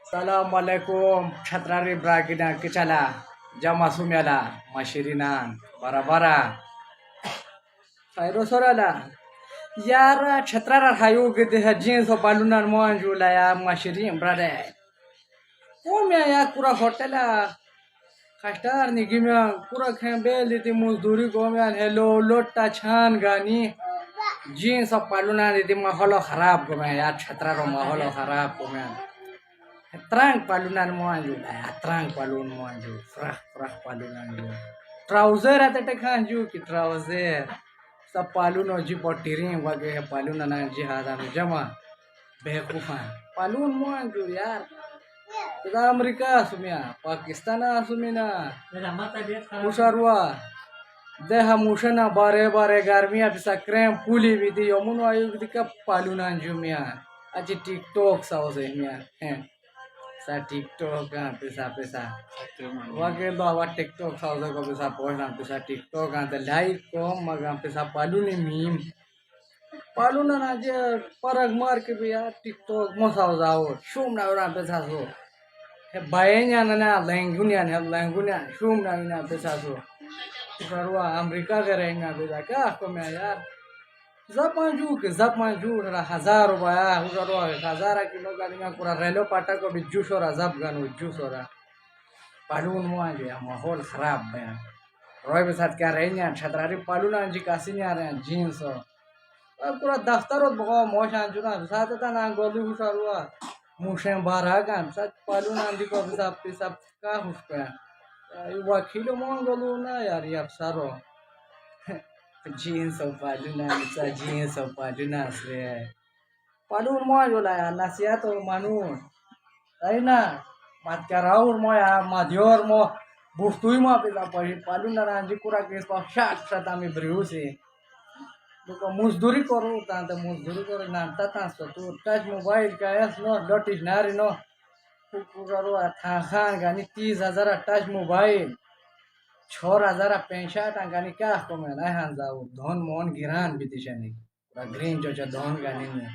Assalamualaikum Chatrari Bragina Kichala Jama Sumyala Mashirinan Barabara Sairo Sorala Yara Chatrara Hayu get the jeans of Balunan Moanjula ya Mashirin brother Omya ya Kura Hotela Kastar Nigimya Kura Campbell iti Muzduri Gomian Hello Lotta Chan Gani jeans of Balunan iti Maholo Harab Gomya ya Chatraro Maholo Harab Gomya Terang palunan mo anju, terang palun mo anju, frah palunan anju. Trouser ate tekhan anju ki trouser. Sa palun oji potirin wage palunan anji hadan jama. Bekufan. Palun mo anju yar. Kita Amerika sumia, Pakistan sumina. Usarwa. Deha mushana bare garmiya bisa krem puli vidi yomun ayu dika palunan anju mia. Aji TikTok sauze mia. Sa TikTok kan pesa wage bawa TikTok sauza ko pesa post pesa TikTok kan like ko magam pesa palu ni meme palu na aje parag mar ke biya TikTok mo sauza o shum na ora pesa so he bayenya na langunya shum na pesa so karwa Amerika करेंगे बेटा क्या आपको मैं यार जब manju रहा 1000 रुपया उधर 1000 किलो का मैं पूरा रेलो पाटा को भी जूस और जब गानो जूस और पालून मुआ जो माहौल खराब है रोय के साथ क्या रहेंगे छतरारी पालून अंजी कासी नहीं आ रहे हैं जीन्स और पूरा दफ्तर और बहुत मौज अंजू ना साथ था ना गोली हुआ हुआ मुझे बारह का साथ पालून अंजी को भी सब का हुआ वकीलों में गोलू ना यार ये अफसरों jeans of paluna sa jeans of paluna sre palun mo jola ya nasihat o manun ai na mat karaur mo ya madior mo bustui mo pila paluna ranji kura ke pa shat satami briuse तो मजदूरी करो तांते मजदूरी करो नांता तांसो तो touch mobile का S no dot नारी no कुकुरो थाखान गानी 30,000 touch mobile 6,000 पेंशा टांगानी क्या को मैं ना हां जाऊ धन मोहन गिरान बितिशनी ग्रीन जो धन गानी में